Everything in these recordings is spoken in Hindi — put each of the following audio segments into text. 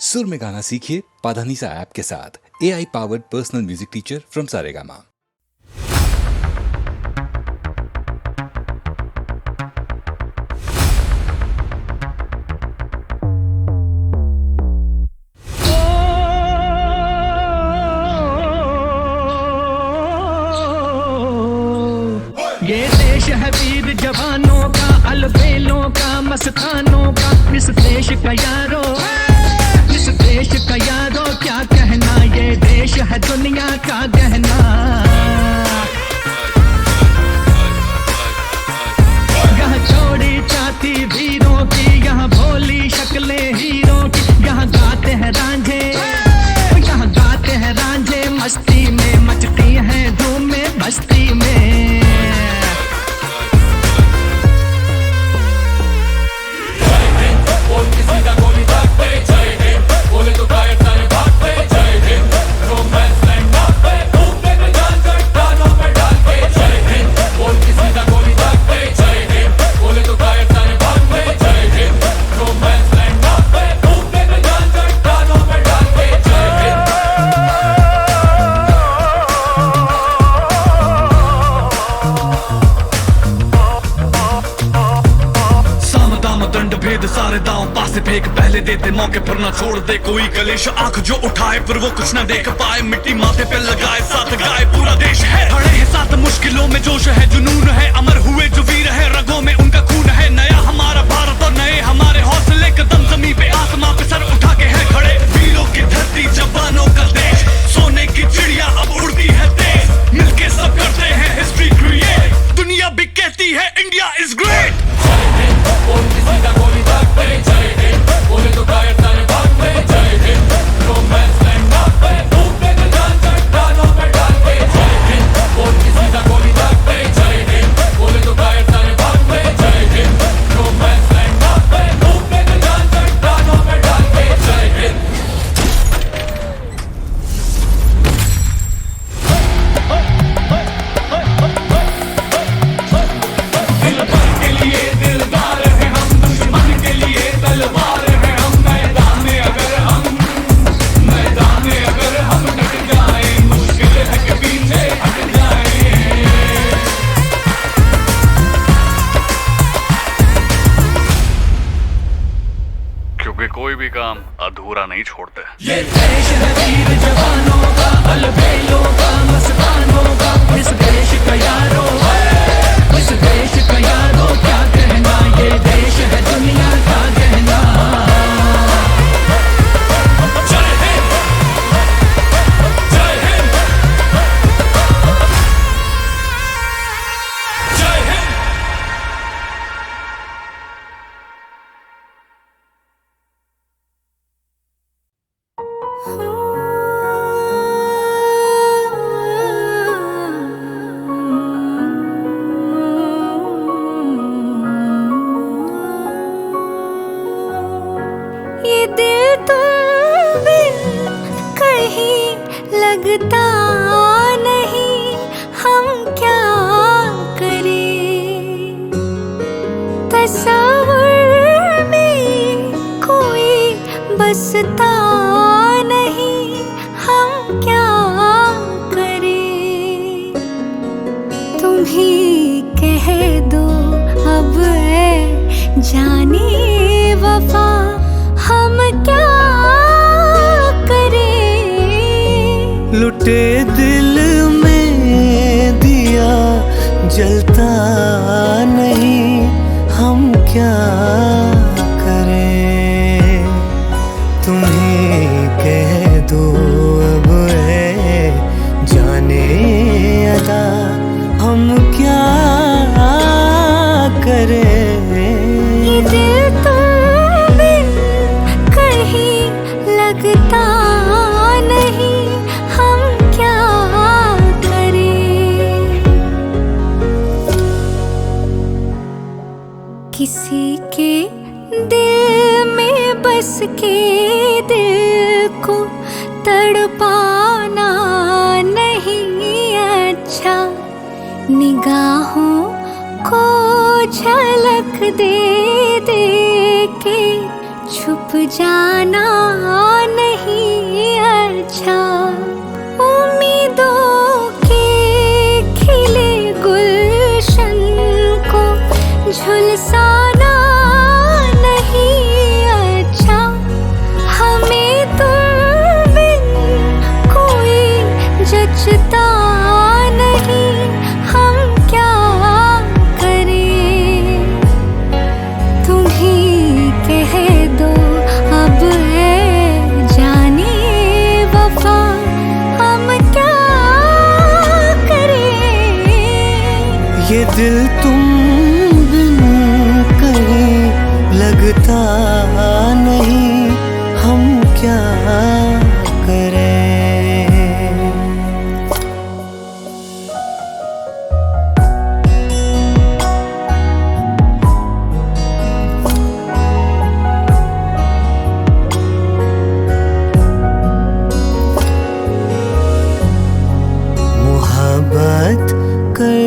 सुर में गाना सीखिए पाधानीसा ऐप के साथ। AI powered personal music teacher from Saregama. ये देश है वीर जवानों का, अलबेलों का, मस्तानों का। इस देश का यारो, इस देश का यारो क्या कहना। ये देश है दुनिया का गहना। यहाँ चौड़ी छाती वीरों की, यहाँ भोली शक्लें हीरों की। यहाँ गाते हैं रांझे, यहाँ गाते हैं रांझे। मस्ती में मचती हैं धूम में बस्ती में। सारे दांव पासे फेंक, पहले देते मौके पर ना छोड़ दे कोई कलेश। आंख जो उठाए पर वो कुछ ना देख पाए, मिट्टी माथे पे लगाए साथ गाए पूरा देश है। खड़े हैं साथ मुश्किलों में, जोश है जुनून है। अमर हुए जो वीर है, रगों में उनका खून है। नया हमारा भारत और नए हमारे हौसले, कदम जमीन पे आसमां पे सर उठा के है खड़े। वीरों की धरती जवानों का देश, सोने की चिड़िया अब उड़ती है तेज। मिलके सब करते हैं हिस्ट्री क्रिएट, दुनिया भी कहती है इंडिया इज ग्रेट। कोई भी काम अधूरा नहीं छोड़ते। ये देश है वीर जवानों का, अलबेलों का, मस्तानों का। इस देश का यारो, इस देश का यारो क्या कहना। ये देश है दुनिया का गहना। जय हिंद, जय हिंद, जय हिंद। ये दिल तुम बिन कहीं लगता नहीं, हम क्या करें। तस्वीर में कोई बसता नहीं, हम क्या करें। तुम ही कह दो अब है जाने वफा, हम क्या करें। लुटे दिल में दिया जलता नहीं, हम क्या करें। तुम्हें कह दो अब है जाने अदा, हम क्या करें। ये दिल तुम बिन कहीं लगता नहीं, हम क्या करें। किसी के दिल में बस के दिल को तड़पाना नहीं अच्छा। निगाहों को झलक दे दे के छुप जाना दिल तुम बिन कहीं लगता नहीं, हम क्या करें। मोहब्बत कर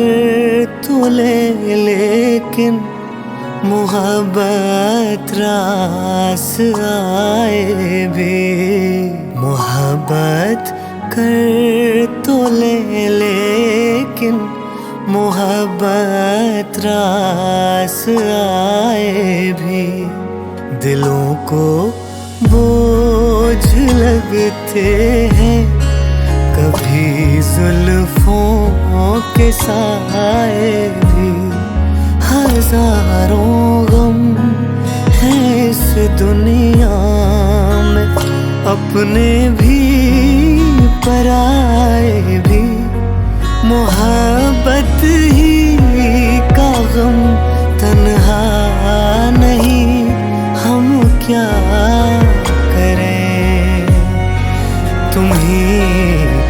तो ले लेकिन मोहब्बत रास आए भी। मोहब्बत कर तो ले लेकिन मोहब्बत रास आए भी। दिलों को बोझ लगते हैं कभी जुल्फों के साए भी। हजारों गम हैं इस दुनिया में, अपने भी पराए भी। मोहब्बत ही का गम तन्हा नहीं, हम क्या करें। तुम ही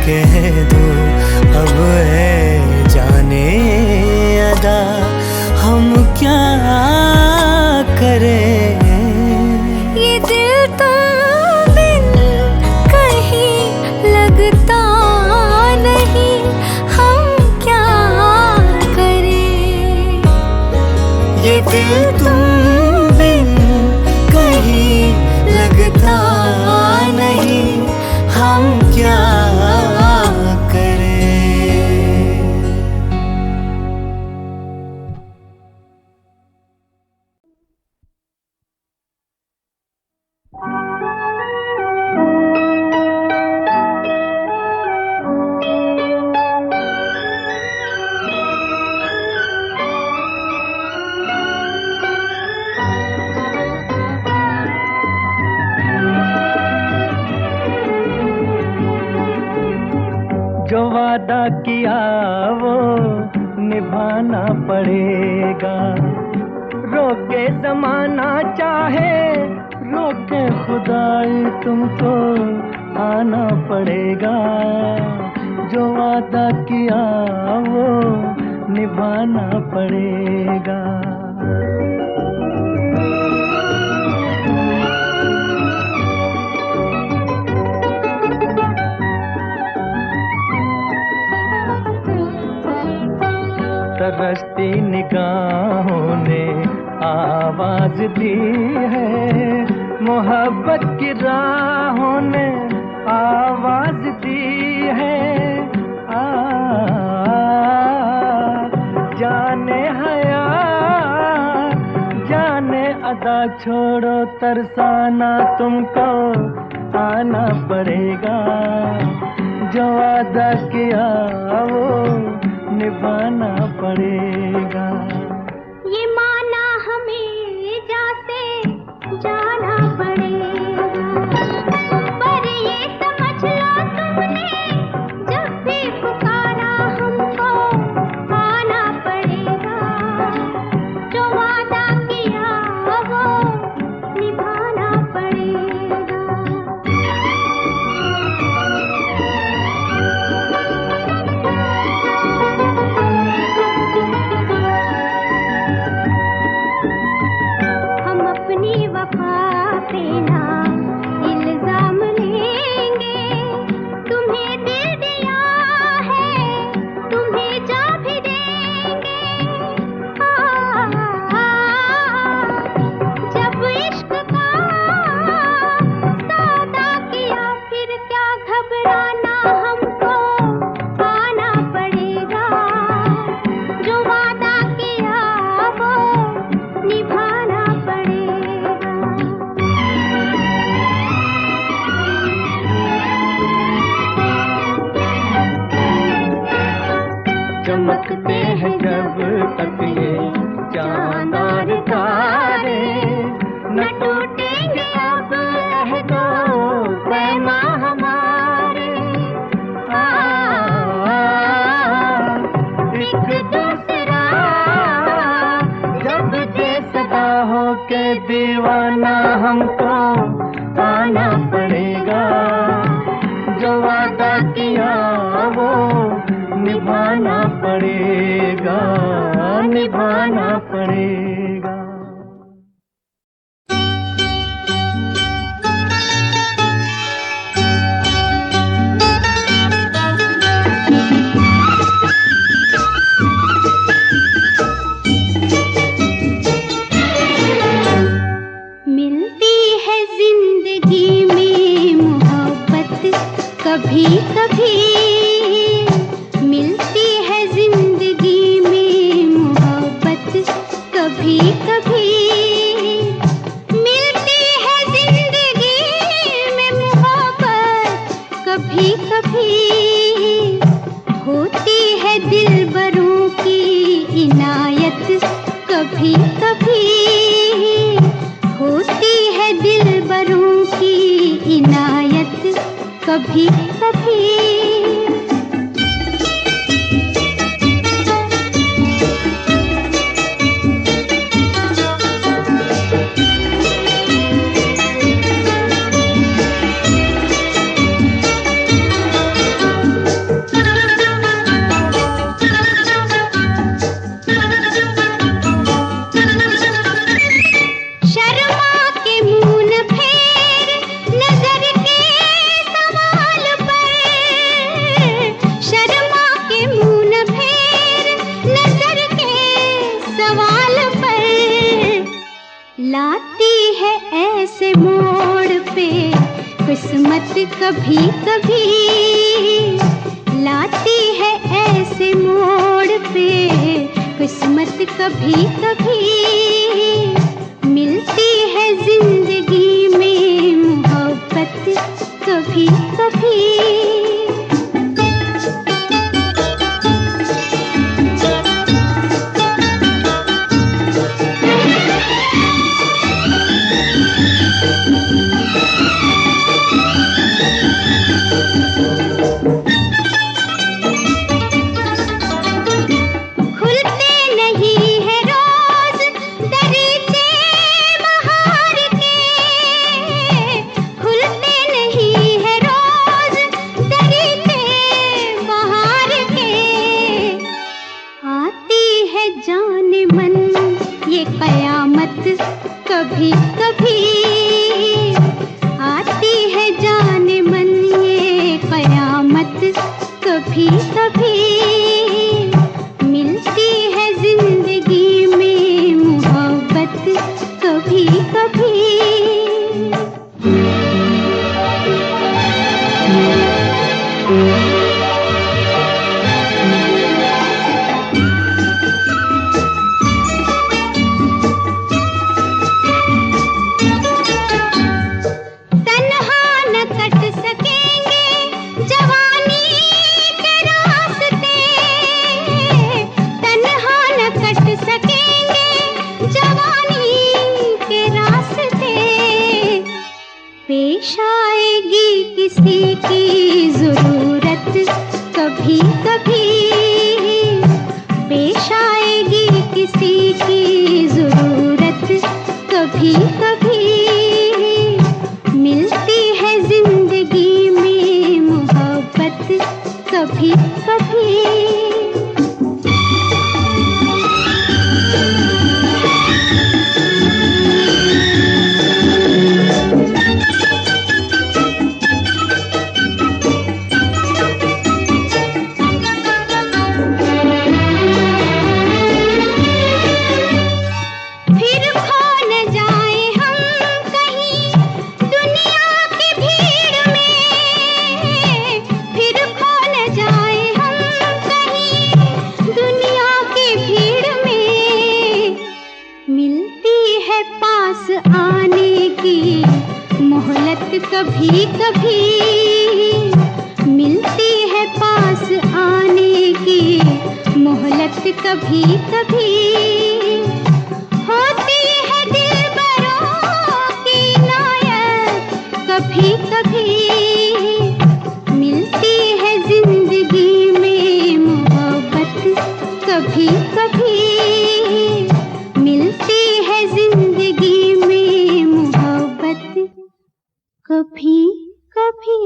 कह दो अब है जाने अदा, हम क्या करें। ये दिल तुम बिन कहीं लगता नहीं, हम क्या करें। ये दिल तुम बिन कहीं लगता नहीं, हम क्या करें। जो वादा किया वो निभाना पड़ेगा। रोके जमाना चाहे रोके खुदाई, तुमको आना पड़ेगा। जो वादा किया वो निभाना पड़ेगा। तरसती निगाहों ने आवाज दी है, मोहब्बत की राहों ने आवाज दी है। जाने हया जाने अदा, छोड़ो तरसाना, तुमको आना पड़ेगा। जो वादा किया वो निभाना पड़ेगा। ये माना हमें जैसे जाना पड़ेगा, पर ये समझ लो तुमने जब भी पुकारा हमको आना पड़ेगा। जो वादा किया वो निभाना पड़ेगा। पड़ेगा, जो वादा किया वो निभाना पड़ेगा, निभाना पड़ेगा। मिलती है जिंदगी में मोहब्बत कभी कभी, मिलती है जिंदगी में मोहब्बत कभी कभी, मिलती है जिंदगी में मोहब्बत कभी कभी, होती है दिलबरों की इनायत कभी कभी, होती है दिलबरों की इनायत कभी कभी। लाती है ऐसे मोड़ पे किस्मत कभी कभी, लाती है ऐसे मोड़ पे किस्मत कभी कभी, मिलती है जिंदगी में मोहब्बत कभी कभी। कभी कभी आती है जाने मन ये कयामत कभी कभी, मिलती है जिंदगी में मोहब्बत कभी कभी। पेश आएगी किसी की जरूरत कभी कभी, पेश आएगी किसी की जरूरत कभी कभी, मिलती है जिंदगी में मोहब्बत कभी कभी। कभी कभी मिलती है पास आने की मोहलत कभी कभी, होती है दिलबरों की इनायत कभी कभी, मिलती है जिंदगी में मोहब्बत कभी कभी, मिलती है जिंदगी में मोहब्बत कभी कभी कभी।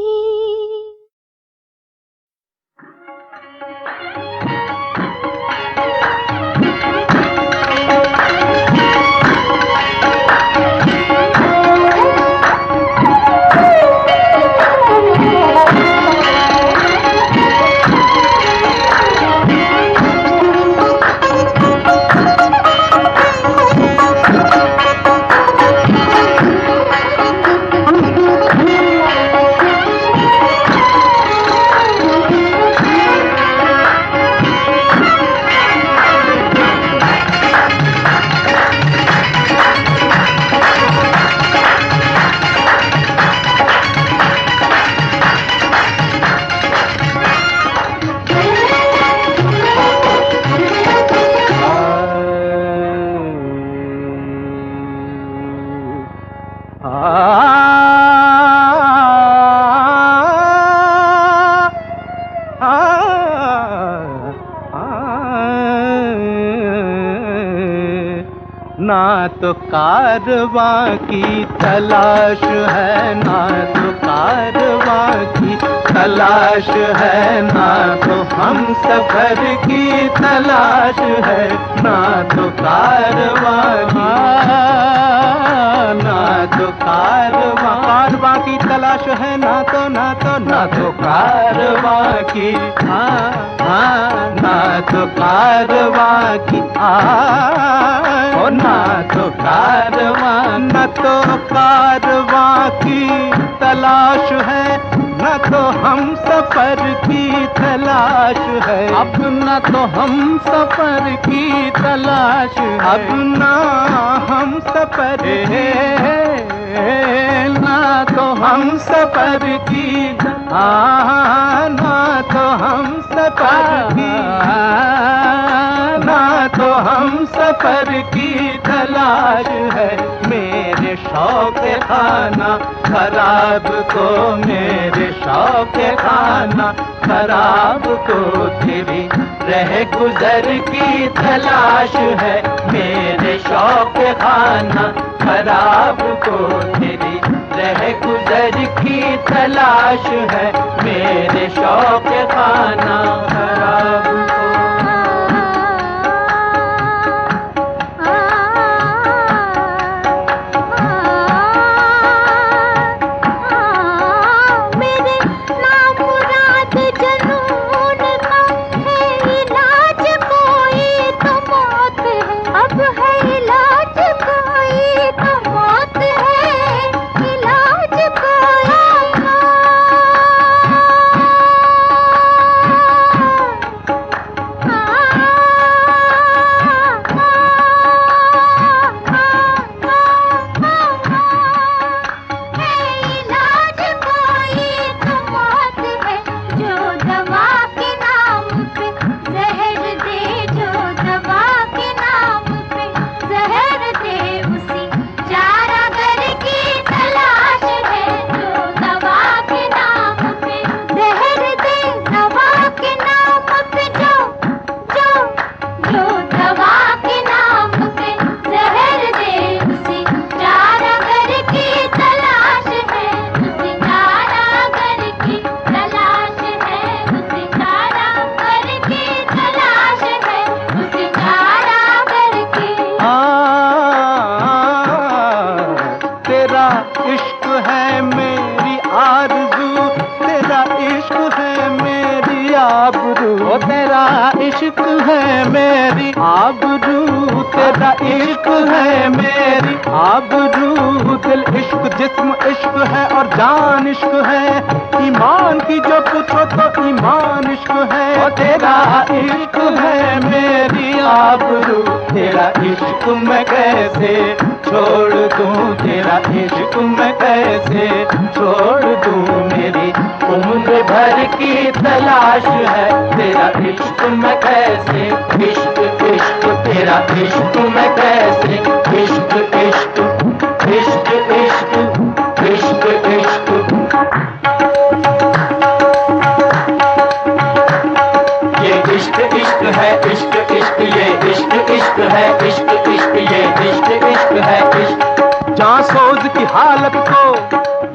ना तो कारवां की तलाश है, ना तो कारवां की तलाश है, ना तो हम सफर की तलाश है, ना तो कारवां ना तो कारवां की तलाश है, ना तो कारवां की ना तो कारवां की ना तो कारवां, न तो कारवां की तलाश है, न तो हम सफर की तलाश है। अब न तो हम सफर की तलाश है, अब ना हम सफर ना तो हम सफर की ना तो हम सफर की ना तो हम सफर की तलाश है। मेरे शौक खाना खराब को, मेरे शौक खाना खराब को तेरी रह गुजर की तलाश है। मेरे शौक खाना खराब को तेरी रह गुजर की तलाश है। मेरे शौक खाना खराब को इश्क है मेरी आबरू, तेरा इश्क है मेरी आबरू। दिल इश्क जिस्म इश्क है और जान इश्क है। ईमान की जो पूछो तो ईमान इश्क है। और तेरा इश्क है मेरी आबरू, तेरा इश्क मैं कैसे छोड़ दूं, तेरा इश्क मैं कैसे छोड़ दूं। मेरी उम्र भर की तलाश है तेरा इश्क मैं कैसे। इश्क इश्क तेरा इश्क मैं कैसे। इश्क इश्क इश्क इश्क इश्क इश्क ये इश्क इश्क है। इश्क इश्क ये इश्क इश्क है। इश्क इश्क ये इश्क इश्क है। इश्क जां सोज की हालत को,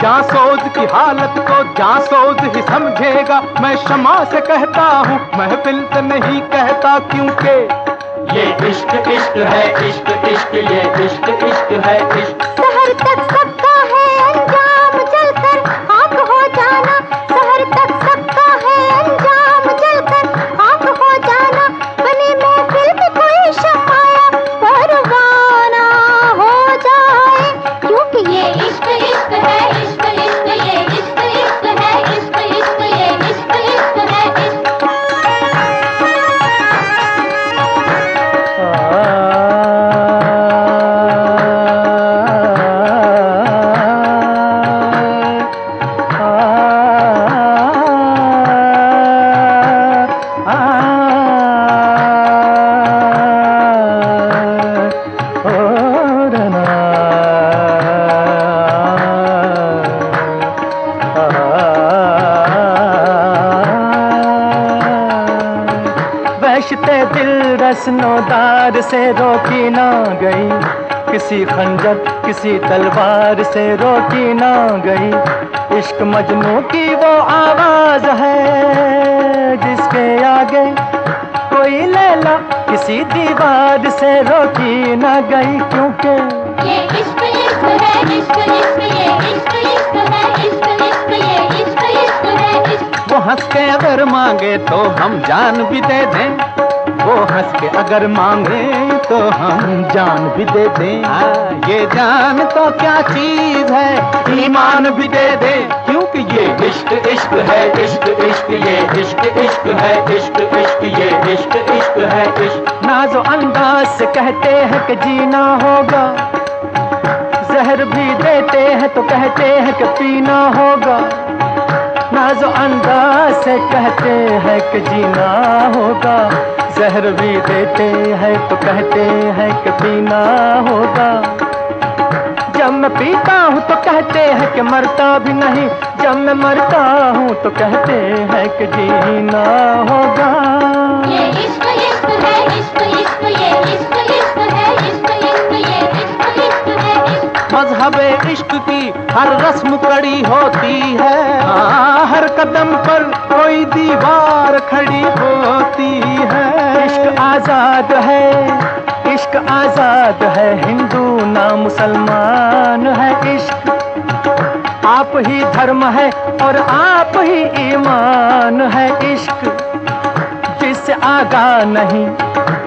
जां सोज की हालत को जासूस ही समझेगा। मैं शमा से कहता हूँ, महफिल से नहीं कहता, क्योंकि ये इश्क इश्क है, इश्क इश्क, ये इश्क इश्क है, इश्क। शहर तक सबका है अंजाम जलकर खाक हो जाना, शहर तक सबका है अंजाम जलकर खाक हो जाना। बने महफिल में कोई शमाया परवाना हो जाए, क्योंकि ये इश्क इश्क है, इश्क इश्क, ये इश्क इश्क है, इश्क इश्क, ये इश्क इश्क है, इश्क। वहशते दिल रस्नोदार से रोकी ना गई, किसी खंजर किसी तलवार से रोकी ना गई। इश्क मजनू की वो आवाज है जिसके आगे कोई लैला किसी दीवार से रोकी ना गई, क्योंकि ये इश्क इश्क है, इश्क इश्क, ये इश्क इश्क है, इश्क इश्क, ये इश्क इश्क है, इश्क। वो हंस के अगर मांगे तो हम जान भी दे दें, वो हंस के अगर मांगे तो हम जान भी दे दें। ये जान तो क्या चीज है, ईमान भी दे दे, क्योंकि ये इश्क इश्क है, इश्क इश्क, ये इश्क इश्क है, इश्क इश्क, ये इश्क इश्क है, इश्क। नाज़ो अंदाज से कहते हैं कि जीना होगा, जहर भी देते हैं तो कहते हैं कि पीना होगा। नाज़ो अंदाज से कहते हैं कि जीना होगा, जहर भी देते हैं तो कहते हैं कि पीना होगा। जब मैं पीता हूँ तो कहते हैं कि मरता भी नहीं, जब मैं मरता हूँ तो कहते हैं कि जीना होगा। ये इश्क इश्क है, इश्क इश्क, ये इश्क इश्क है, इश्क इश्क, ये इश्क इश्क है, इश्क। मज़हबे इश्क की हर रस्म कड़ी होती है, हर कदम पर कोई दीवार खड़ी होती है। इश्क आजाद है, इश्क आजाद है, हिंदू ना मुसलमान है। इश्क आप ही धर्म है और आप ही ईमान है। इश्क जिससे आगा नहीं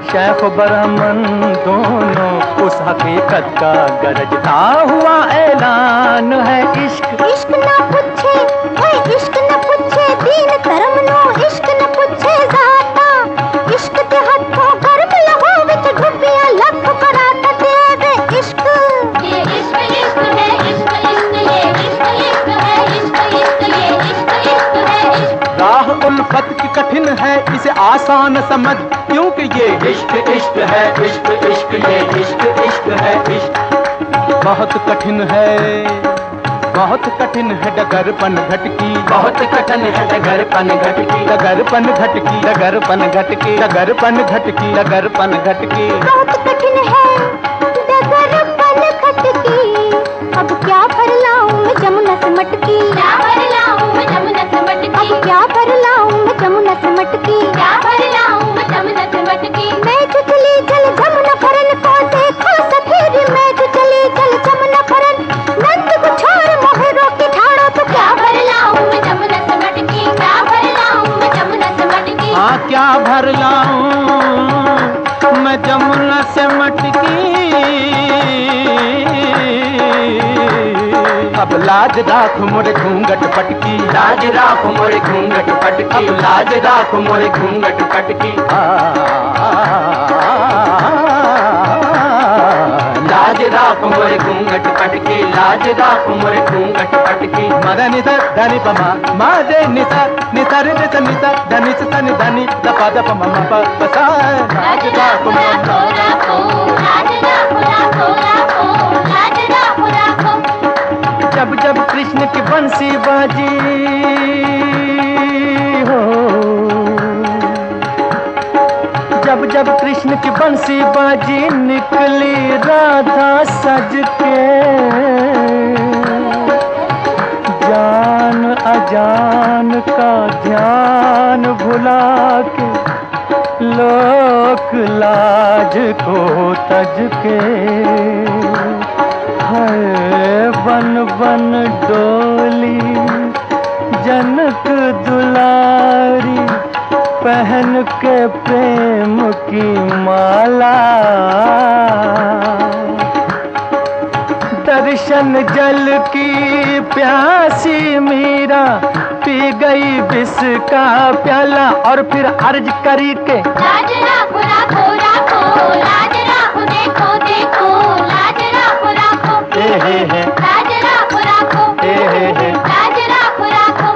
शेख ब्राह्मण दोनों, उस हकीकत का गरजता हुआ ऐलान है। इश्क इश्क ना पूछे है, इश्क न पूछे दीन धर्म नो, इश्क न पूछे जाता, इश्क ते हथों गर्म लहो विच डुबिया लख बरात देवे। इश्क ये इश्क इश्क है, इश्क इश्क, ये इश्क इश्क है, इश्क इश्क, ये इश्क इश्क है, इश्क। राह उल्फत की कठिन है, इसे आसान समझ, क्योंकि ये इश्क इश्क है, इश्क इश्क, ये इश्क इश्क है, इश्क। बहुत कठिन है, बहुत कठिन है डगरपन घटकी, बहुत कठिन है डगरपन घटकी, डगरपन घटकी, डगरपन घटकी, डगरपन घटकी, डगरपन घटकी। बहुत कठिन है डगरपन खटकी, अब क्या भर लाऊं मैं जमुना से मटकी, क्या भर लाऊं मैं जमुना से मटकी, अब क्या भर लाऊं मैं जमुना से मटकी, क्या भर लाऊं मैं जमुना से मटकी। मैं जो चली जल जमुना फरन को देखो सफेद, मैं जो चली जल जमुना फरन, नंद को छोड़ मोहरों की ठाड़ो, तो क्या भर लाऊं मैं जमुना से मटकी, क्या भर लाऊं मैं जमुना से मटकी। हाँ क्या भर लाऊं मैं जमुना से मटकी, अब लाज राख मोरे घूंघट पटकी, लाज राख मोरे घूंघट पटकी, अब लाज राख मोरे घूंघट पटकी। लाज राख मोरे घूंघट पटकी, लाज राख मोरे घूंघट पटकी। मद निसा धनि पमा माजे निसा निसर निस निसा धनि सन धनि दपा दप मम प पसा। लाज राख मोरे जब जब कृष्ण की बंसी बाजी हो, जब जब कृष्ण की बंसी बाजी, निकली राधा सज के, जान अजान का ध्यान भुला के लोक लाज को तज के है बन बन डोली जनक दुलारी पहन के प्रेम की माला दर्शन जल की प्यासी मीरा पी गई विष का प्याला और फिर अर्ज करी के लाज राखो राखो राखो, लाज राखो देखो देखो, लाज राखो राखो, लाज राखो राखो, लाज राखो राखो।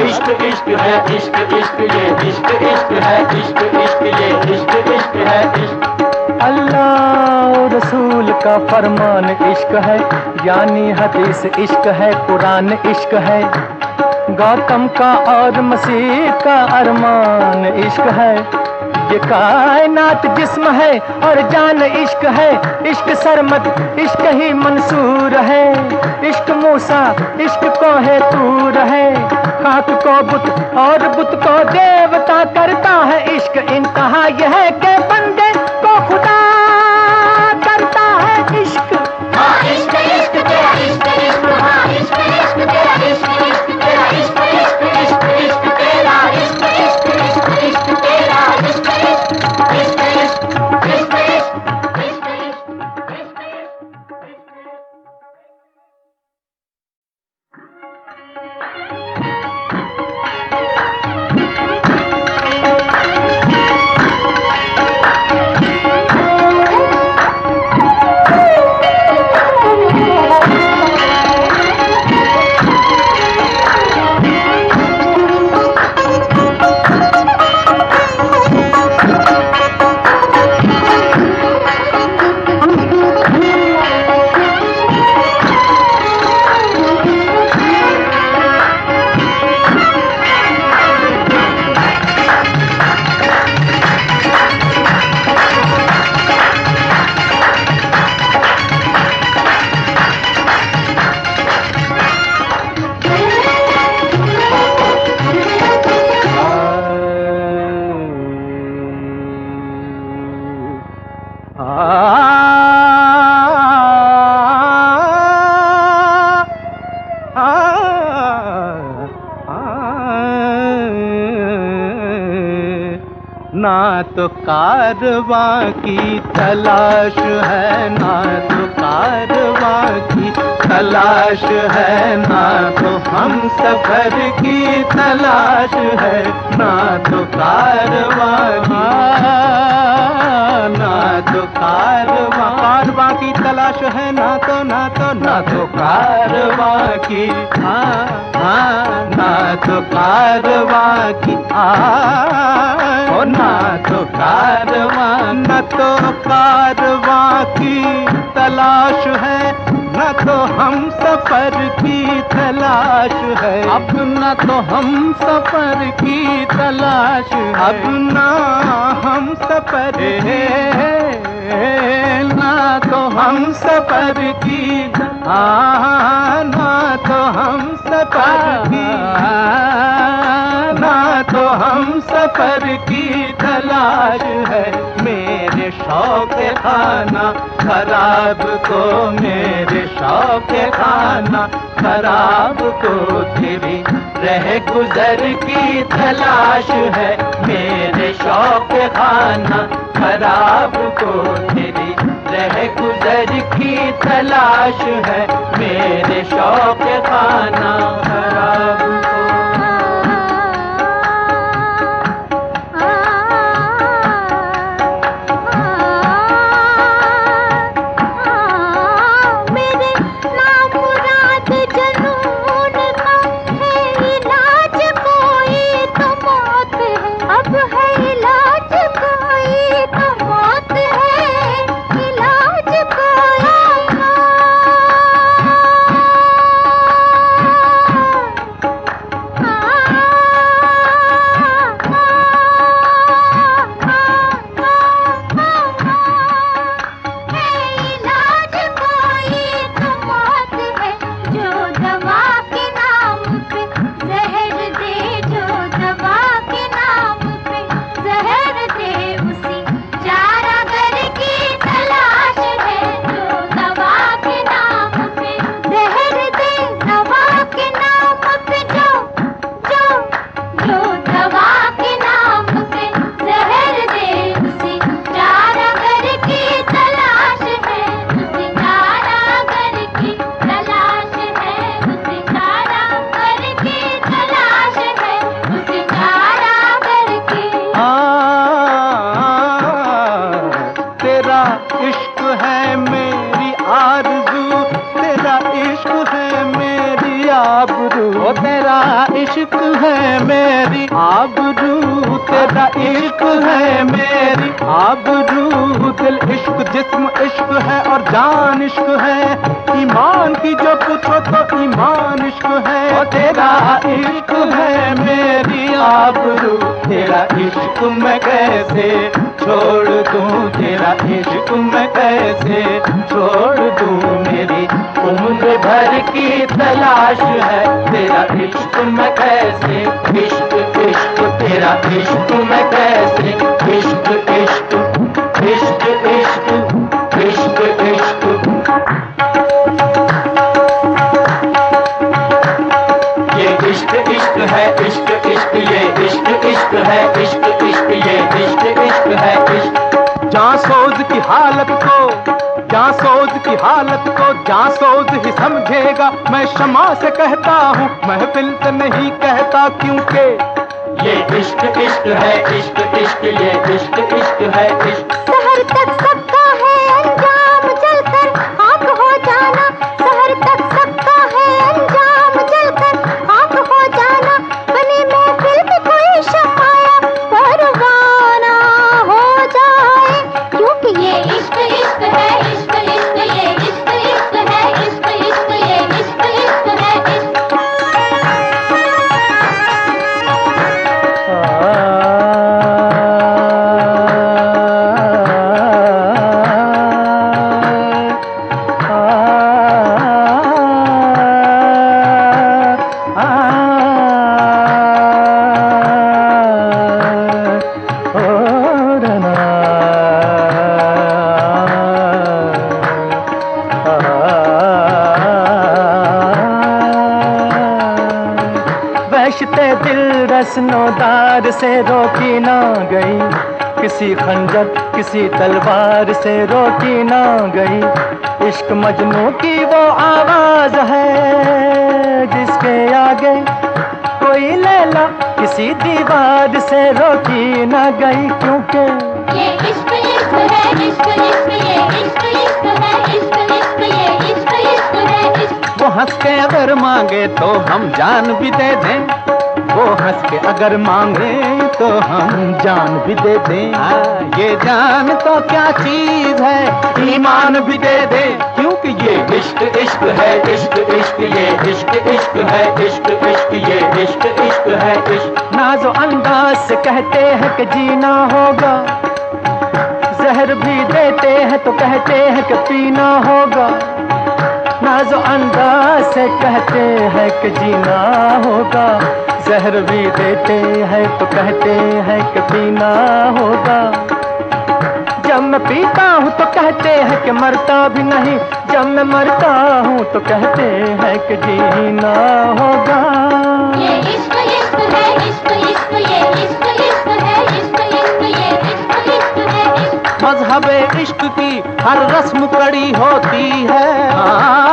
इश्क इश्क है इश्क इश्क ये इश्क इश्क है इश्क इश्क ये इश्क इश्क है इश्क। अल्लाह रसूल का फरमान इश्क है, यानी हदीस इश्क है, कुरान इश्क है, गौतम का और मसीह का अरमान इश्क है। ये कायनात जिस्म है और जान इश्क है, इश्क सरमद इश्क ही मंसूर है, इश्क मूसा इश्क को है तूर है, खाक को बुत और बुत को देवता करता है इश्क। इंतहा यह है कि बंदे को खुदा करता है इश्क। हाँ इश्क इश्क तेरा इश्क इश्क, हाँ इश्क इश्क तेरा इश्क इश्क तेरा इश्क इश्क इश्क इश्क तेरा इश्क इश्क इश्क इश्क तेरा इश्क इश्क इश्क इश्क इश्क इश्क इश्क ना तो कारवां की तलाश है, ना तो कारवां की तलाश है, ना तो हम सफर की तलाश है, ना तो कारवां ना तो कारवां की तलाश है, ना तो कारवां की ना तो कारवां की ना तो कारवां की तलाश है, न तो हम सफर की तलाश है, अब न तो हम सफर की तलाश है, अब ना हम सफर ना तो हम सफर की ना तो हम सफर की ना तो हम सफर की तलाश है। मेरे शौक खाना खराब को, मेरे शौक खाना खराब को तेरी रह गुजर की तलाश है। मेरे शौक खाना खराब को तेरी रह गुजर की तलाश है। मेरे शौक खाना खराब को इश्क है मेरी आरज़ू, तेरा इश्क है मेरी आबरू, ओ तेरा इश्क है मेरी आबरू, तेरा इश्क है मेरी आबरू। दिल इश्क जिस्म इश्क है और जान इश्क है, ईमान की जो पूछो तो ईमान इश्क है। ओ तेरा इश्क है मेरी आबरू, तेरा इश्क मैं कैसे छोड़ दूं, तेरा इश्क मैं कैसे छोड़ दूं। मेरी उम्र भर की तलाश है तेरा इश्क मैं कैसे, इश्क इश्क तेरा इश्क मैं कैसे, इश्क इश्क इश्क इश्क इश्क इश्क। ये इश्क इश्क है, इश्क इश्क ये इश्क इश्क है, इश्क इश्क ये इश्क इश्क है इश्क। जांसोज की हालत को, जांसोज की हालत को जांसोज ही समझेगा। मैं शमा से कहता हूँ महफिल से नहीं कहता, क्योंकि ये इश्क इश्क है, इश्क इश्क ये इश्क इश्क है इश्क। शहर तक सबका है अंजाम जलकर आग हो जाना, शहर तक सबका है अंजाम जलकर आग हो जाना। बने महफिल में कोई शमाया परवाना हो जाए, क्योंकि ये इश्क इश्क है, इश्क इश्क ये इश्क इश्क है, इश्क इश्क ये इश्क इश्क है इश्क। वहशते दिल रस्नोदार से रोकी ना गई, किसी खंजर किसी तलवार से रोकी ना गई। इश्क मजनू की वो आवाज है जिसके आगे कोई लैला किसी दीवार से रोकी ना गई, क्योंकि ये इश्क इश्क है, इश्क इश्क ये इश्क इश्क है, इश्क इश्क ये इश्क इश्क है इश्क। वो हंस के अगर मांगे तो हम जान भी दे दें, वो हंस के अगर मांगे तो हम जान भी दे दें। ये जान तो क्या चीज है ईमान भी दे दे, क्योंकि ये इश्क इश्क है, इश्क इश्क ये इश्क इश्क है, इश्क इश्क ये इश्क इश्क है इश्क। नाजो अंदाज से कहते हैं कि जीना होगा, जहर भी देते हैं तो कहते हैं कि पीना होगा। नाजो अंदाज से कहते हैं कि जीना होगा, जहर भी देते हैं तो कहते हैं कि पीना होगा। जब मैं पीता हूँ तो कहते हैं कि मरता भी नहीं, जब मैं मरता हूँ तो कहते हैं कि जीना होगा। ये इश्क इश्क है, इश्क इश्क ये इश्क इश्क है, इश्क इश्क ये इश्क इश्क है इश्क। मजहबे इश्क की हर रस्म कड़ी होती है,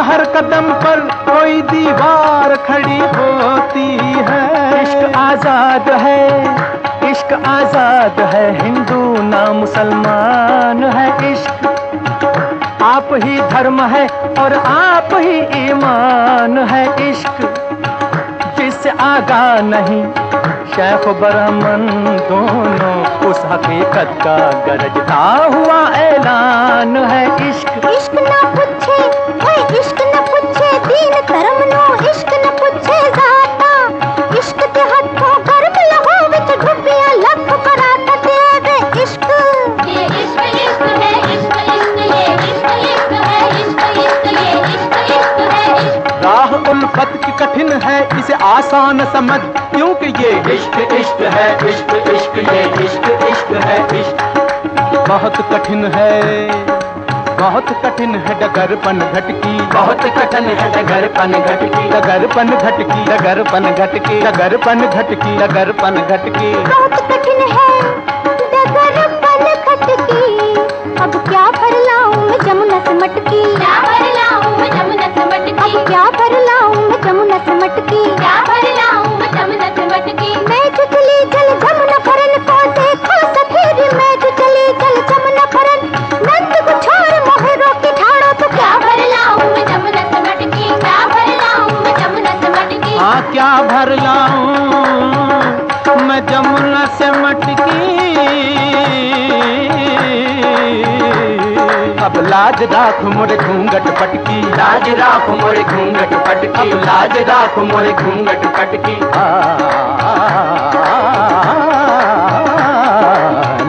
हर कदम पर कोई दीवार खड़ी होती है। इश्क आजाद है, इश्क आजाद है, हिंदू ना मुसलमान है इश्क। आप ही धर्म है और आप ही ईमान है इश्क। जिससे आगा नहीं शेख ब्राह्मण दोनों, उस हकीकत का गरजता हुआ ऐलान है इश्क। इश्क ना पूछे है, इश्क न पूछे दीन धर्म नो, इश्क न पूछे जाता। इश्क के हथों गर्म लहो विच डुबिया लख कराता तेरे इश्क। ये इश्क इश्क है, इश्क इश्क ये इश्क इश्क है, इश्क इश्क ये इश्क इश्क है इश्क। राह उल्फत की कठिन है इसे आसान समझ, क्योंकि ये इश्क इश्क है, इश्क इश्क ये इश्क इश्क है इश्क। बहुत कठिन है, बहुत कठिन है डगरपन घटकी, बहुत कठिन है डगरपन घटकी, डगरपन घटकी, डगरपन घटकी, डगरपन घटकी, डगरपन घटकी। बहुत कठिन है डगरपन खटकी, अब क्या भर लाऊं मैं जमुना से मटकी, क्या भर लाऊं मैं जमुना से मटकी, अब क्या भर लाऊं मैं जमुना से मटकी, क्या भर लाऊं मैं जमुना से मटकी। मैं जो चली जल जमुना फरन को देखो सफेद, मैं जो चली जल जमुना फरन नंद लाज राख मोरे घूंघट पटकी, लाज राख मोरे घूंघट पटकी, लाज राख मोरे घूंघट पटकी।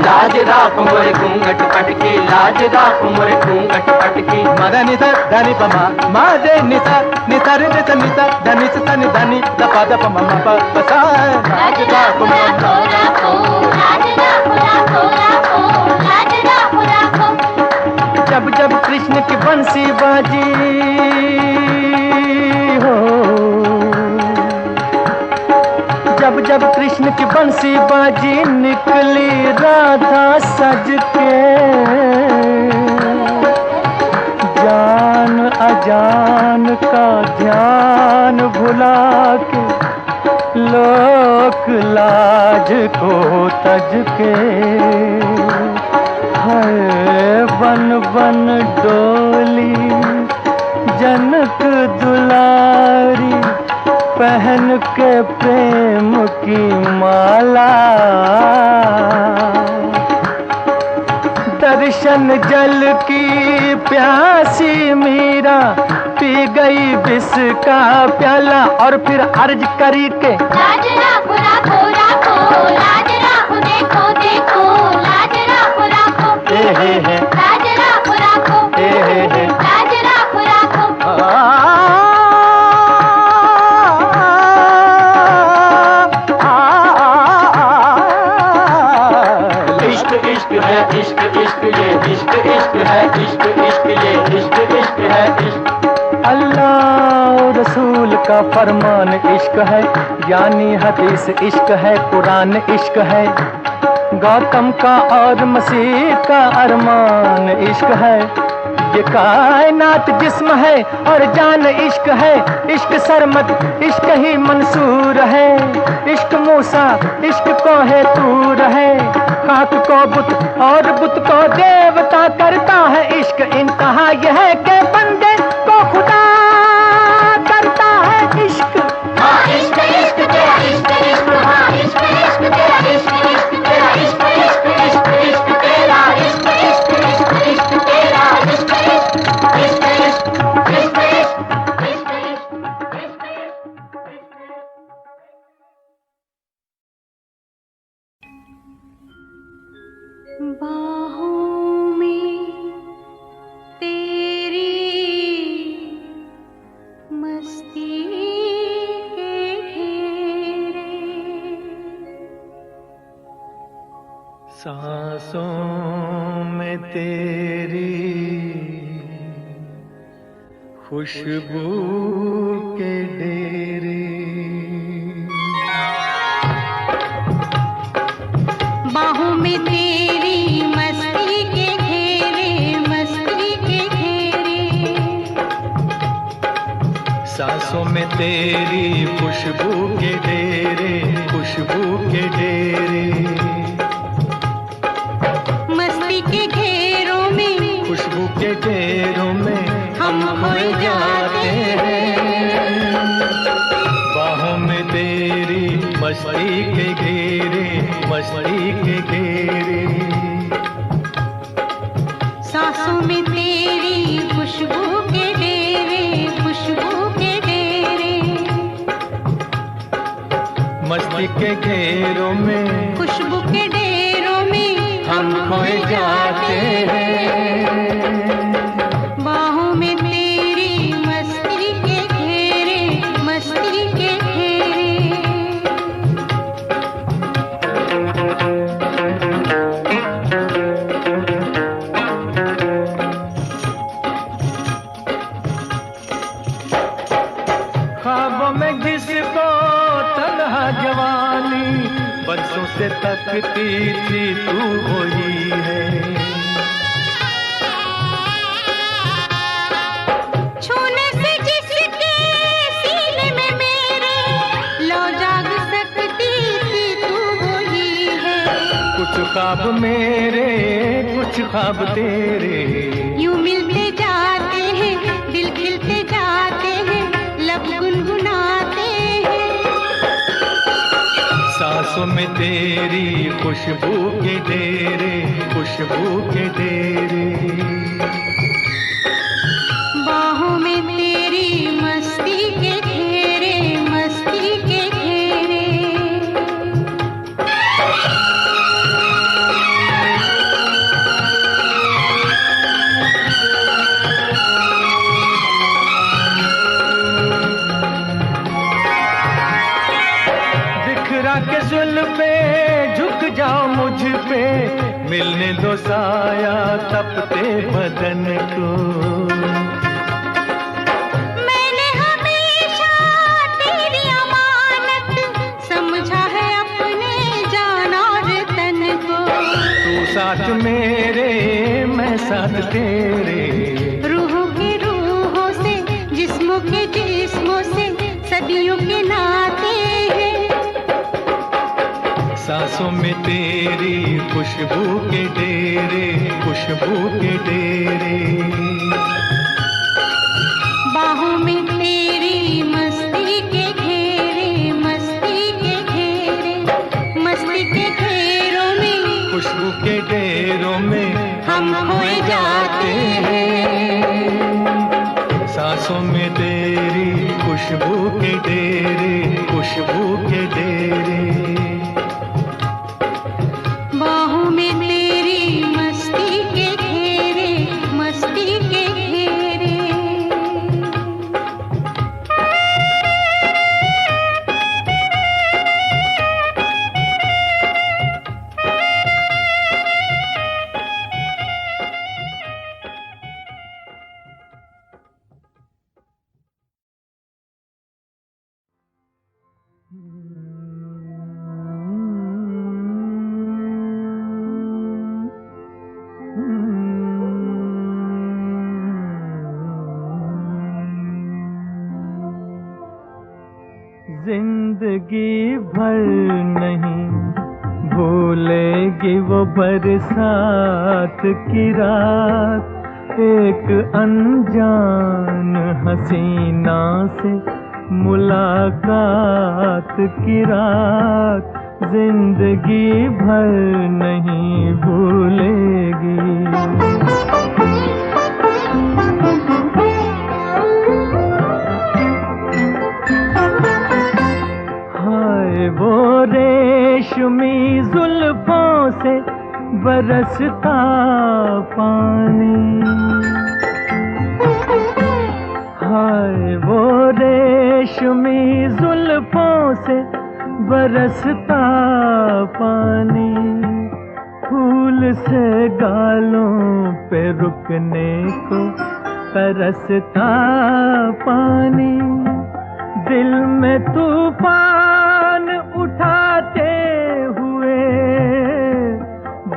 लाज राख मोरे घूंघट पटकी, लाज राख मोरे घूंघट पटकी। मद निसा धनि पमा मा दे निसा निसा रे निसा निसा धनि सा नि धनि दपा दप मम प पसा। लाज राखो राखो राखो, लाज राखो राखो राखो, लाज राखो राखो। जब जब कृष्ण की बंसी बाजी हो, जब जब कृष्ण की बंसी बाजी निकली राधा सज के, जान अजान का ध्यान भुला के, लोक लाज को तज के, है बन बन डोली जनक दुलारी, पहन के प्रेम की माला। दर्शन जल की प्यासी मीरा पी गई विष का प्याला, और फिर अर्ज करी के लाज राखो राखो राखो, लाज राखो देखो देखो, लाज राखो राखो। हे लाज राखो राखो, हे लाज राखो राखो। इश्क इश्क है इश्क इश्क ये इश्क इश्क है इश्क इश्क ये इश्क इश्क है इश्क। अल्लाह रसूल का फरमान इश्क है, यानी हदीस इश्क है, कुरान इश्क है। गौतम का और मसीह का अरमान इश्क है। ये कायनात जिस्म है और जान इश्क है। इश्क सरमद इश्क ही मंसूर है, इश्क मूसा इश्क को है तूर है। खाक को बुत और बुत को देवता करता है इश्क, इंतहा यह है कि बंदे को खुदा करता है इश्क। हाँ इश्क इश्क तेरा इश्क इश्क, हाँ इश्क इश्क तेरा इश्क इश्क तेरा इश्क इश्क इश्क इश्क तेरा इश्क इश्क इश्क इश्क तेरा इश्क इश्क इश्क इश्क इश्क इश्क इश्क इश्क। बाहों में तेरी मस्ती के घेरे, सांसों में तेरी खुशबू के डेरे, बाहों में तेरी मस्ती के घेरे, मस्ती के घेरे। सांसों में तेरी खुशबू के डेरे, खुशबू के डेरे। मस्ती के घेरों में, खुशबू के घेरों में हम खोए जाते हैं। बाहों में तेरी मस्ती के घेरे, मस्ती के घेरे। सांसों में तेरी खुशबू के डेरे, खुशबू के डेरे। मस्ती के घेरों में, खुशबू के डेरों में हम खोए जाते हैं। बाहों में तेरी मस्ती के घेरे, मस्ती के घेरे। ख्वाबों में घिसको तन्हा जवानी, बरसों से तकती थी तू वही है। छूने से जिसके सीने में मेरे लो जाग सकती थी तू वही है। कुछ ख्वाब मेरे, कुछ ख्वाब तेरे, यूं मिलते जाते हैं, दिल खिलते जाते हैं, लब गुनगुनाते हैं। सांसों में तेरी खुशबू के डेरे, खुशबू के डेरे। झुलसाया तपते बदन को। मैंने हमेशा तेरी अमानत समझा है अपने जान और तन को। तू साथ मेरे मैं साथ तेरे, रूहों के रूहों से जिस्मों के जिस्मों से सदियों के नाते हैं। सांसों में तेरी खुशबू के डेरे, खुशबू के डेरे। बाहों में तेरी मस्ती के घेरे, मस्ती के घेरे, मस्ती के घेरों में, खुशबू के डेरों में हम खोए जाते हैं। सांसों में तेरी खुशबू के डेरे, खुशबू के डेरे। बाहों में तेरी मस्ती के घेरे, मस्ती के घेरे। जिंदगी भर नहीं भूलेगी वो बरसात की रात, एक अनजान हसीना से मुलाकात की रात, जिंदगी भर नहीं भूलेगी। वो रेशमी जुल्फों से बरसता पानी, हाय वो रेशमी जुल्फों से बरसता पानी, फूल से गालों पे रुकने को तरसता पानी, दिल में तूफान उठाते हुए,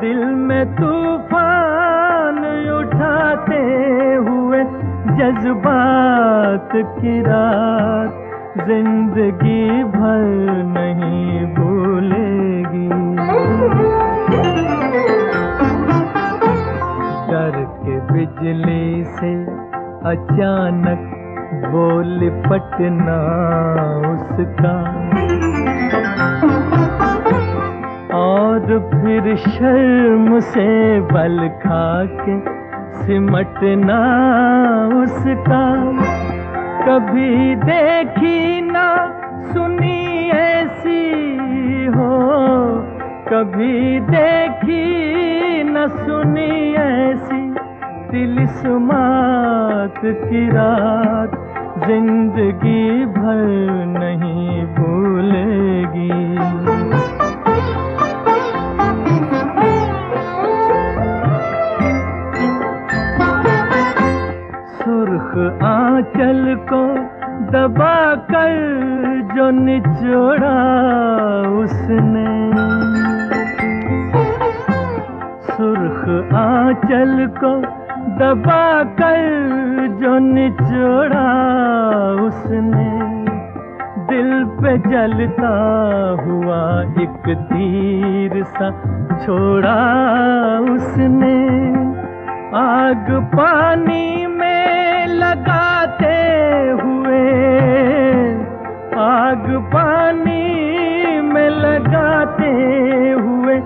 दिल में तूफान उठाते हुए जज्बात की रात, जिंदगी भर नहीं भूलेगी। डर के बिजली से अचानक वो लिपटना उसका, और फिर शर्म से बल खा के सिमटना उसका, कभी देखी ना सुनी ऐसी हो, कभी देखी न सुनी ऐसी तिलिस्मात की रात, जिंदगी भर नहीं भूलेगी। सुर्ख आंचल को दबा कर जो निचोड़ा उसने, सुर्ख आंचल को दबा कर जो निचोड़ा उसने, दिल पे जलता हुआ एक तीर सा छोड़ा उसने, आग पानी में लगाते हुए, आग पानी में लगाते हुए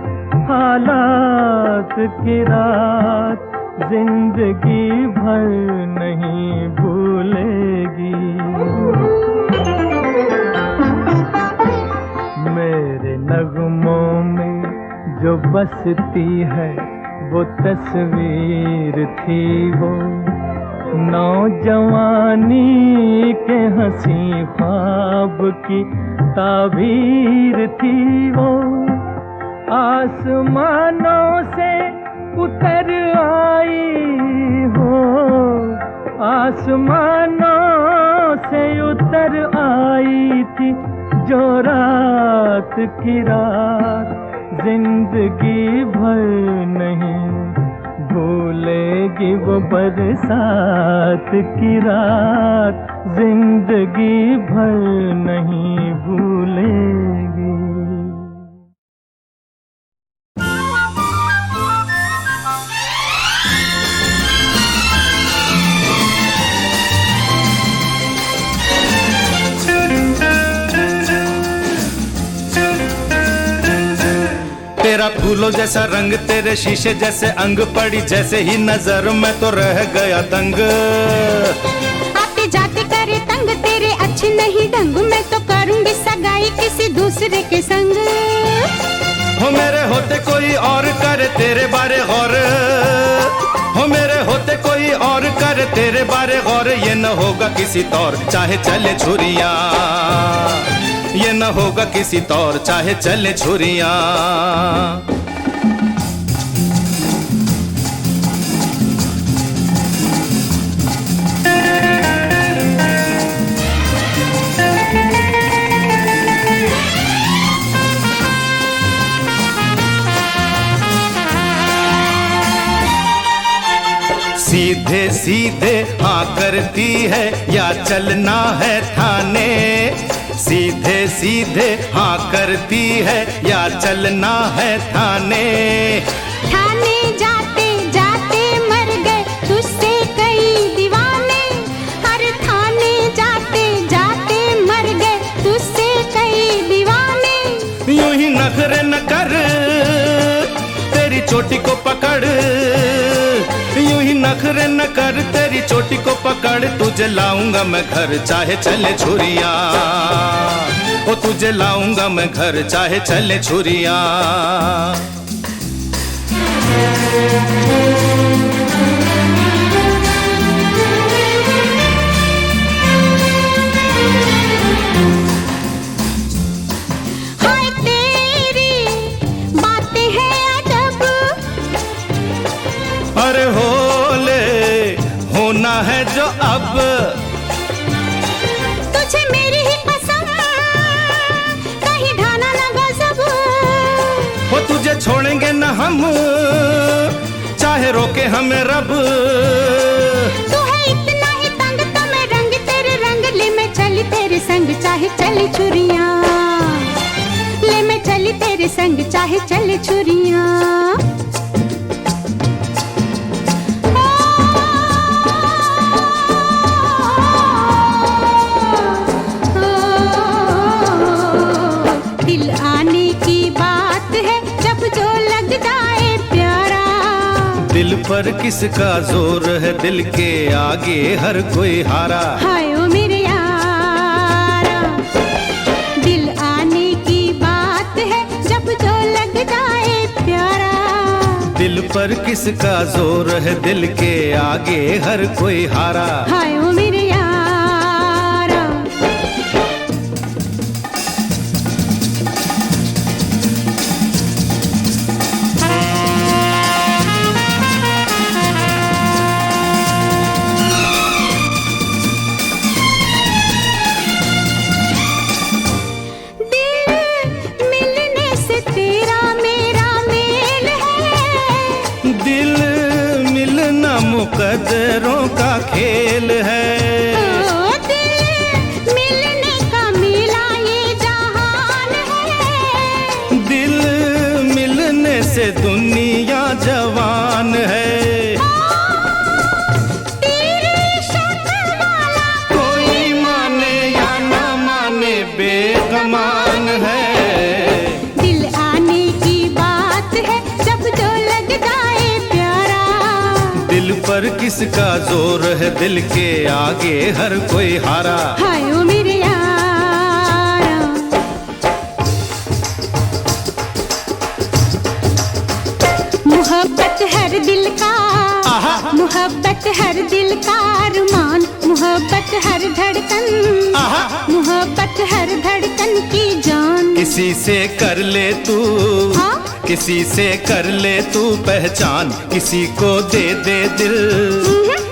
हालात की रात, जिंदगी भर नहीं भूलेगी। मेरे नगमों में जो बसती है वो तस्वीर थी, वो नौजवानी के हंसी ख्वाब की ताबीर थी, वो आसमानों से उतर आई हो, आसमानों से उतर आई थी जो रात की रात, जिंदगी भर नहीं भूलेगी वो बरसात की रात, जिंदगी भर नहीं भूलेगी। तेरा फूलों जैसा रंग, तेरे शीशे जैसे अंग, पड़ी जैसे ही नजर मैं तो रह गया दंग। आते जाते करे तंग, तेरे अच्छे नहीं ढंग, मैं तो करूंगी सगाई किसी दूसरे के संग। हो मेरे होते कोई और करे तेरे बारे गौर, हो मेरे होते कोई और करे तेरे बारे गौर, ये न होगा किसी तौर चाहे चले छुरियां, ये न होगा किसी तौर चाहे चले छुरियां। सीधे सीधे हाँ करती है या चलना है थाने, सीधे सीधे हाँ करती है या चलना है थाने। थाने जाते जाते मर गए तुझसे कई दीवाने, हर थाने जाते जाते मर गए तुझसे कई दीवाने। यूं ही नखरे न कर तेरी चोटी को पकड़, यूं ही नखरे न कर तेरी चोटी को पकड़, तुझे लाऊंगा मैं घर चाहे चले छुरियां, ओ तुझे लाऊंगा मैं घर चाहे चले छुरियां। हाय तेरी बातें हैं अजब, अरे होले होना है जो अब, तुझे मेरी ही पसंद कहीं ढाना न गजब। वो तुझे छोड़ेंगे न हम चाहे रोके हमें रब। तू है इतना ही तंग तो मैं रंग तेरे रंग, ले मैं चली तेरे संग चाहे चली छुरियां, ले मैं चली तेरे संग चाहे चले छुरियां। दिल आने की बात है जब जो लग जाए प्यारा, दिल पर किसका जोर है दिल के आगे हर कोई हारा। हाय ओ मेरे यारा, दिल आने की बात है जब जो लग जाए प्यारा, दिल पर किसका जोर है दिल के आगे हर कोई हारा। हाय ओ मेरे यारा। मुकद्दरों का खेल है, दिल मिलने का मिला ये जहान है, दिल मिलने से दुनिया जवान है। तेरी शक्ल वाला कोई माने या ना माने बेगमान है, दिल आने की बात है जब जो लग जाए प्यारा, दिल पर किसका जोर है दिल के आगे हर कोई हारा। हाय ओ मेरे यारा। मोहब्बत हर दिल का, मोहब्बत हर दिल का अरमान, मोहब्बत हर धड़कन, मोहब्बत हर धड़कन की जान। किसी से कर ले तू, हाँ? किसी से कर ले तू पहचान, किसी को दे दे दिल,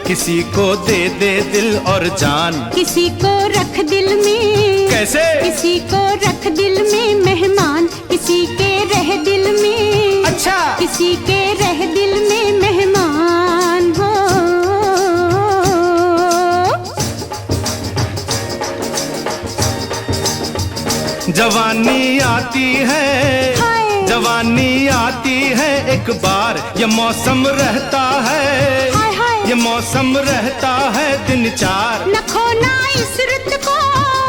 किसी को दे दे दिल और जान। किसी को रख दिल में, कैसे? किसी को रख दिल में मेहमान, किसी के रह दिल में, अच्छा, किसी के रह दिल में मेहमान हो। जवानी आती है, जवानी आती है एक बार, ये मौसम रहता है, ये मौसम रहता है दिन चार। न खोना इस रुत को,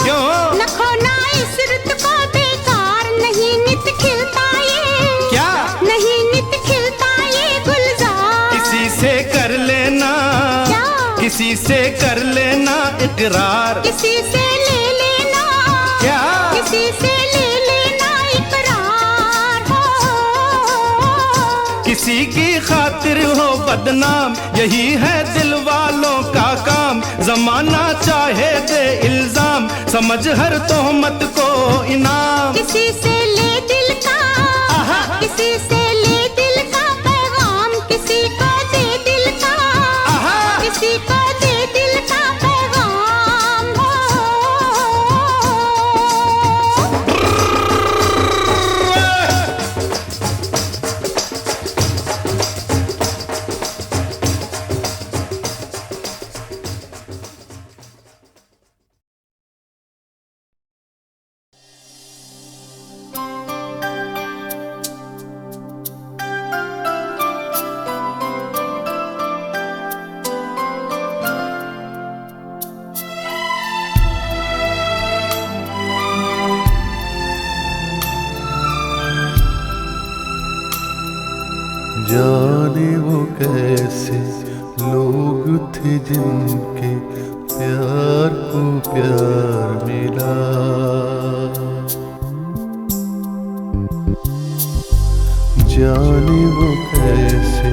क्यों? न खोना इस रुत को बेकार, नहीं नित खिलता ये, क्या? नहीं नित खिलता ये गुलजार। किसी से कर लेना, क्या? किसी से कर लेना इकरार, किसी से ले लेना, क्या? किसी से ले लेना इकरार हो। किसी की खातिर हो बदनाम, यही है दिल वालों का काम। जमाना चाहे दे इल्जाम, समझ हर तोहमत को इनाम। किसी से ले दिल का, किसी से ले दिल का पैगाम, किसी को दे दिल का, किसी को दे दिल का पैगाम हो। जाने वो कैसे लोग थे जिनके प्यार को प्यार मिला। जाने वो कैसे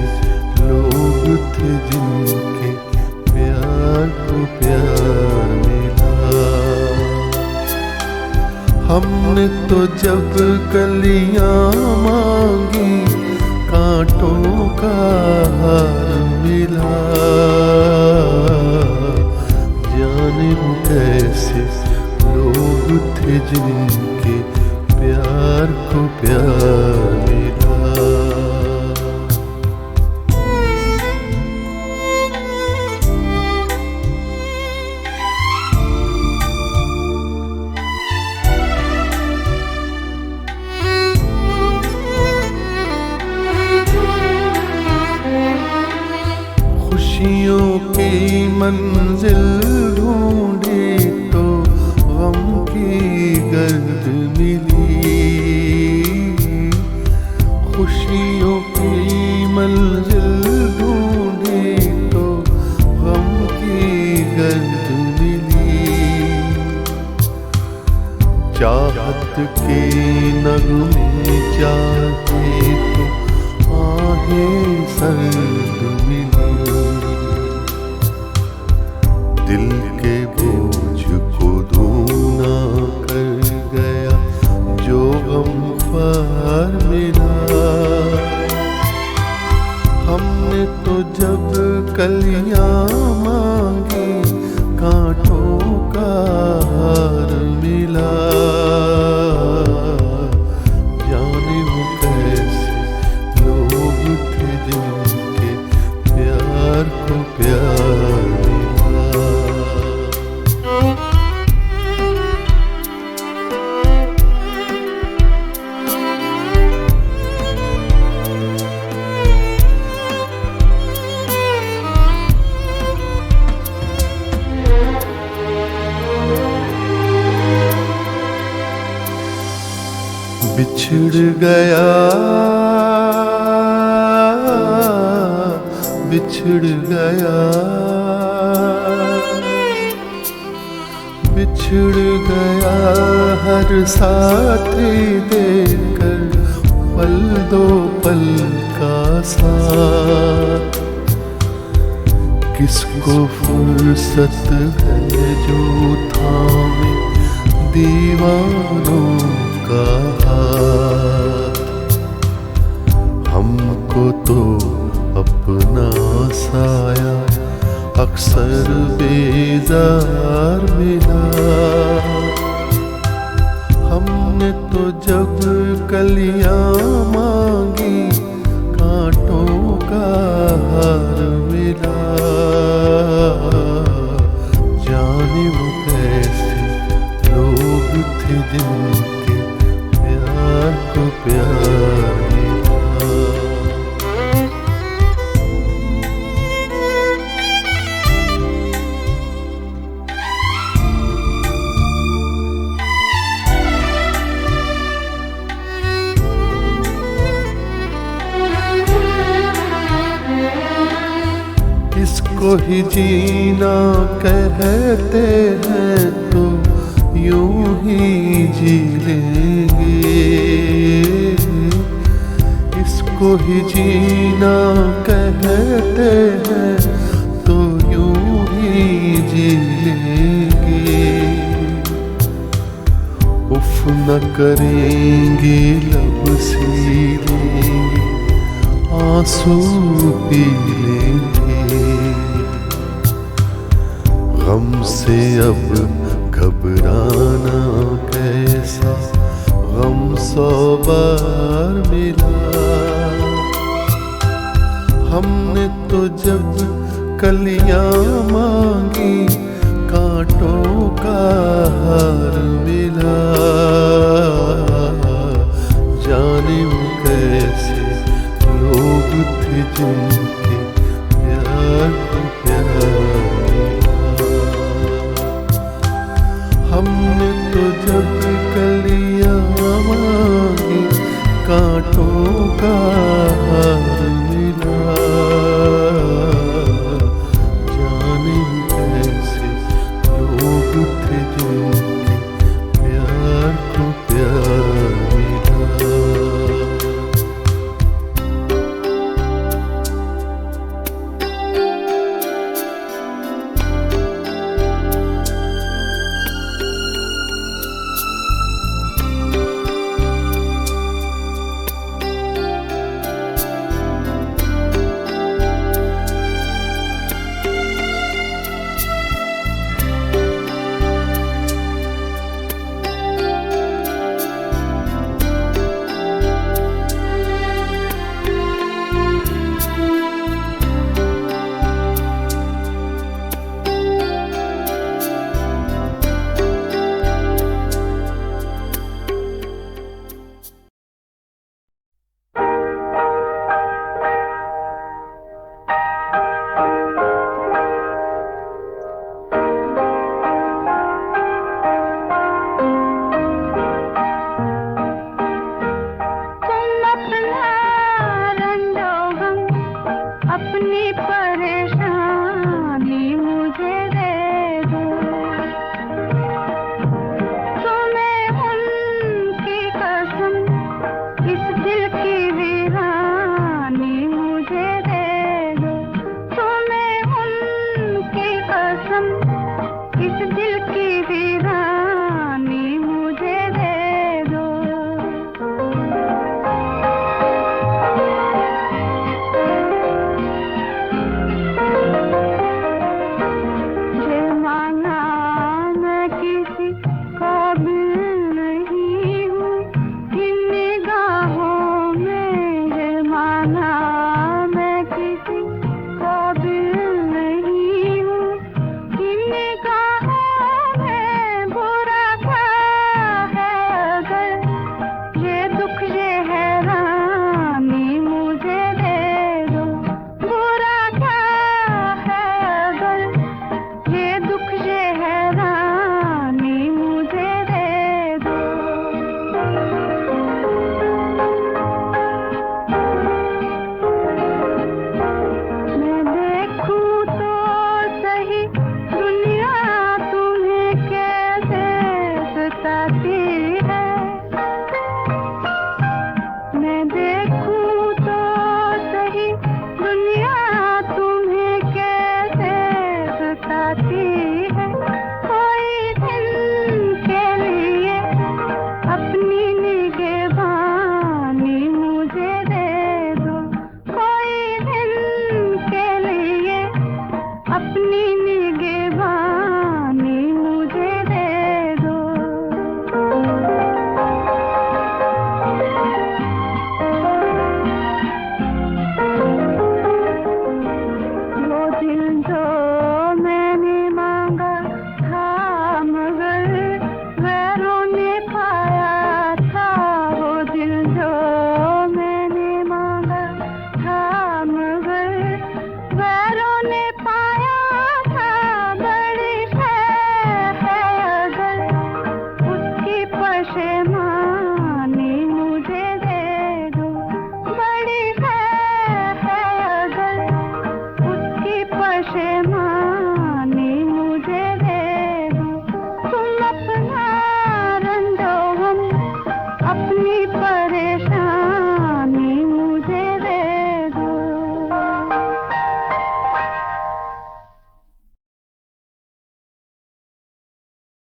लोग थे जिनके प्यार को प्यार मिला। हमने तो जब कलियां मांगी कांटों का हार मिला। जाने वो कैसे लोग थे जिनके प्यार को प्यार मिला। खुशियों की मंजिल ढूंढी तो गम की गर्द मिली। खुशियों की मंजिल ढूंढी तो गम की गर्द मिली। चाहत के नगमे चाहे तो आहें सर्द मिली। दिल के बोझ को धूना कर गया जो गमख्वार मिला। हमने तो जब कलियां मांगी कांटों का हार मिला। जाने वो कैसे लोग थे जिनके प्यार को प्यार बिछड़ गया, बिछड़ गया, बिछड़ गया हर साथी देकर पल दो पल का साथ। किसको फुर्सत है जो थामे दीवानों का हाथ। को तो अपना साया अक्सर बेजार मिला। हमने तो जब कलियां मांगी कांटों का हार मिला। जाने वो कैसे लोग थे जिनके प्यार को प्यार मिला। इसको ही जीना कहते हैं तो यूं ही जी लेंगे। इसको ही जीना कहते हैं तो यूं ही जी लेंगे। उफ न करेंगे लब सीलेंगे आंसू पी लेंगे। गम से अब घबराना कैसा गम 100 बार मिला। हमने तो जब कलियां मांगी कांटों का हार मिला। जाने वो कैसे लोग थे जिनके प्यार